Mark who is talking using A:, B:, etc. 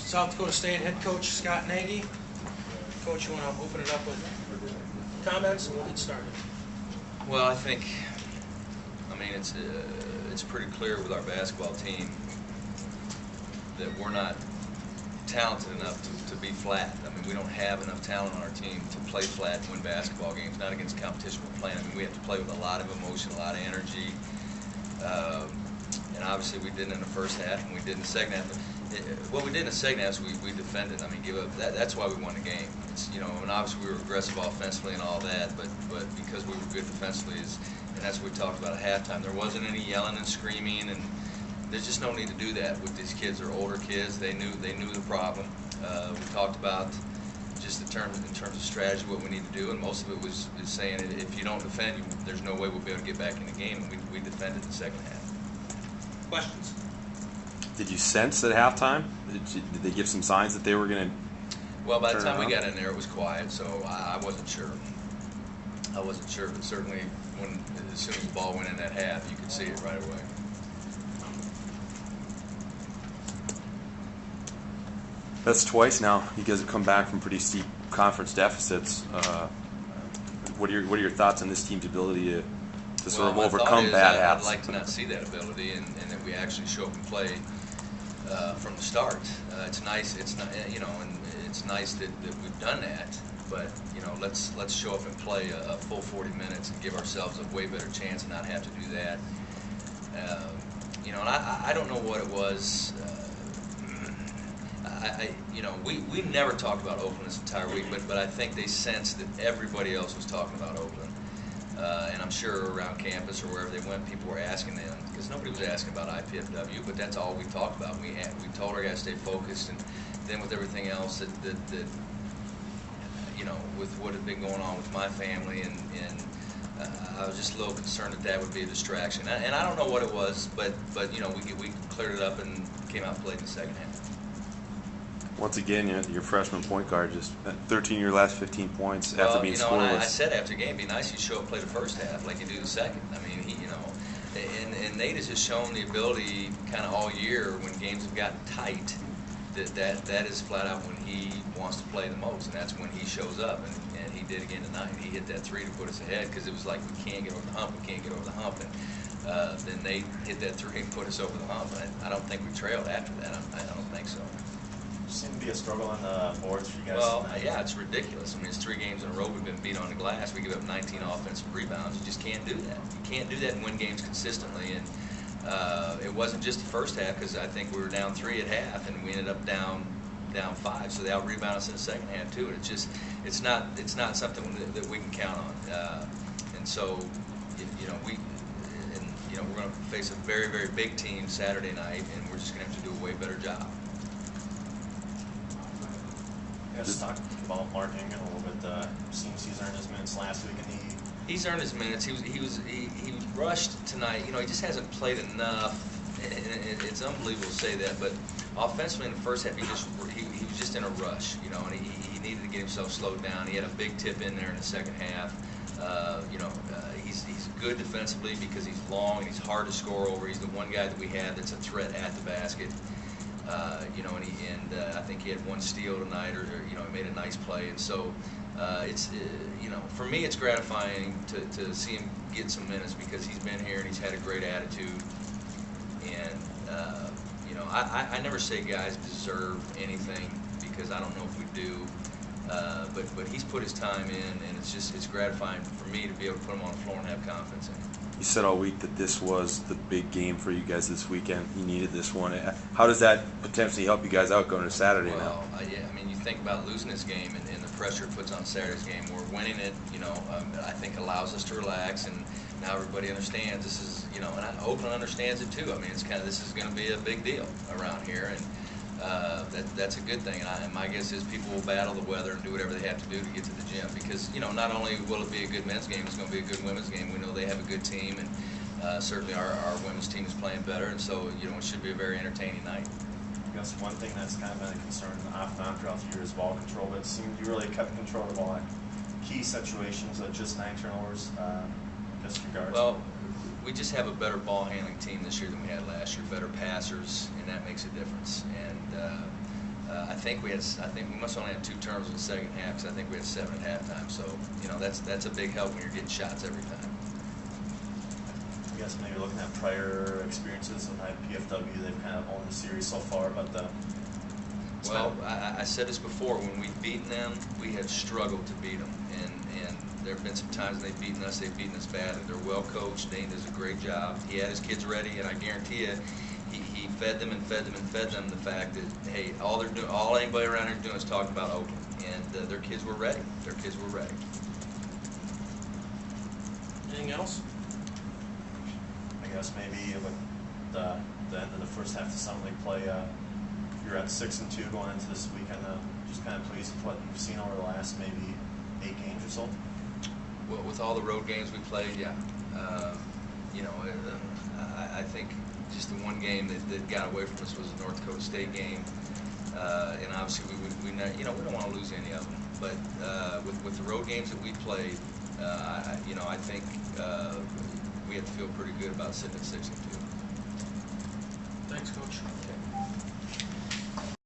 A: South Dakota State head coach Scott Nagy. Coach, you want to open it up with comments and we'll get started.
B: Well, I mean, it's pretty clear with our basketball team that we're not talented enough to be flat. I mean, we don't have enough talent on our team to play flat and win basketball games, not against competition we're playing. I mean, we have to play with a lot of emotion, a lot of energy. And obviously we did in the first half and we did in the second half. What we did in the second half is we defended. I mean, give up. That's why we won the game. It's, you know, and obviously we were aggressive offensively and all that, but because we were good defensively, and that's what we talked about at halftime. There wasn't any yelling and screaming, and there's just no need to do that with these kids. They're older kids. They knew the problem. We talked about just in terms of strategy what we need to do, and most of it was saying if you don't defend, there's no way we'll be able to get back in the game. And we defended the second half.
A: Questions?
C: Did you sense at halftime? Did they give some signs that they were going to?
B: Well, by the time we got in there, it was quiet, so I wasn't sure. I wasn't sure, but certainly as soon as the ball went in that half, you could see it right away.
C: That's twice now. You guys have come back from pretty steep conference deficits. What are your thoughts on this team's ability to sort of overcome bad habits?
B: I'd like to not see that ability, and that we actually show up and play from the start. It's nice. It's not, you know, and it's nice that we've done that. But you know, let's show up and play a full 40 minutes and give ourselves a way better chance and not have to do that. You know, and I don't know what it was. You know, we never talked about Oakland this entire week, but I think they sensed that everybody else was talking about Oakland. And I'm sure around campus or wherever they went, people were asking them, because nobody was asking about IPFW, but that's all we talked about. We told our guys to stay focused, and then with everything else that you know, with what had been going on with my family, and I was just a little concerned that would be a distraction. And I don't know what it was, but you know, we cleared it up and came out and played in the second half.
C: Once again, your freshman point guard just 13 your last 15 points after being scoreless.
B: I said after the game, it'd be nice if you show up and play the first half like you do the second. I mean, you know, and Nate has just shown the ability kind of all year when games have gotten tight that is flat out when he wants to play the most, and that's when he shows up, and he did again tonight. He hit that three to put us ahead because it was like we can't get over the hump, and then Nate hit that three and put us over the hump. And I don't think we trailed after that. I don't think so.
D: Seemed to be a struggle on the boards for you guys.
B: Well, yeah, it's ridiculous. I mean, it's 3 games in a row we've been beat on the glass. We give up 19 offensive rebounds. You just can't do that. You can't do that and win games consistently. And it wasn't just the first half, because I think we were down 3 at half, and we ended up down 5. So they out-rebounded us in the second half too. And it's not something that we can count on. And so, you know, we're going to face a very, very big team Saturday night, and we're just going to have to do a way better job.
D: Just talk about Mark Ingram a little bit. Seems he's earned his minutes last week, and
B: he's earned his minutes. He was rushed tonight. You know, he just hasn't played enough. And it's unbelievable to say that, but offensively in the first half, he was just in a rush. You know, and he needed to get himself slowed down. He had a big tip in there in the second half. You know, he's good defensively because he's long and he's hard to score over. He's the one guy that we have that's a threat at the basket. You know, and I think he had 1 steal tonight, or you know, he made a nice play. And so it's you know, for me, it's gratifying to see him get some minutes because he's been here and he's had a great attitude. And you know, I never say guys deserve anything because I don't know if we do. But he's put his time in, and it's gratifying for me to be able to put him on the floor and have confidence in him.
C: You said all week that this was the big game for you guys this weekend. You needed this one. How does that potentially help you guys out going to Saturday now?
B: Yeah, I mean, you think about losing this game and the pressure it puts on Saturday's game. We're winning it, you know, I think allows us to relax, and now everybody understands this is, you know, and Oakland understands it too. I mean, it's kind of, this is going to be a big deal around here, and that's a good thing. And my guess is people will battle the weather and do whatever they have to do to get to the gym because, you know, not only will it be a good men's game, it's going to be a good women's game. We know they have a good team, and certainly our women's team is playing better, and so, you know, it should be a very entertaining night.
D: I guess one thing that's kind of been a concern off and on throughout the year is ball control, but it seemed you really kept control of the ball in key situations, just 9 turnovers, disregards.
B: Well, we just have a better ball handling team this year than we had last year, better passers, and that makes a difference. And I think we must only have 2 turnovers in the second half, because I think we had 7 at halftime. So, you know, that's a big help when you're getting shots every time.
D: I guess maybe looking at prior experiences with PFW, they've kind of owned the series so far, but
B: well, I said this before, when we've beaten them, we have struggled to beat them. And there have been some times when they've beaten us badly. They're well coached. Dane does a great job. He had his kids ready, and I guarantee you, he fed them and fed them and fed them the fact that, hey, all anybody around here is doing is talking about Oakland. And their kids were ready. Their kids were ready.
A: Anything else?
D: I guess maybe with the end of the first half of the Summer League play, you're at 6-2 going into this weekend. Just kind of pleased with what you've seen over the last maybe 8 games or so.
B: Well, with all the road games we played, yeah. You know, I think just the one game that got away from us was the North Dakota State game, and obviously we don't want to lose any of them. But with the road games that we played, I think we have to feel pretty good about sitting at 6-2.
A: Thanks, Coach.
B: Okay.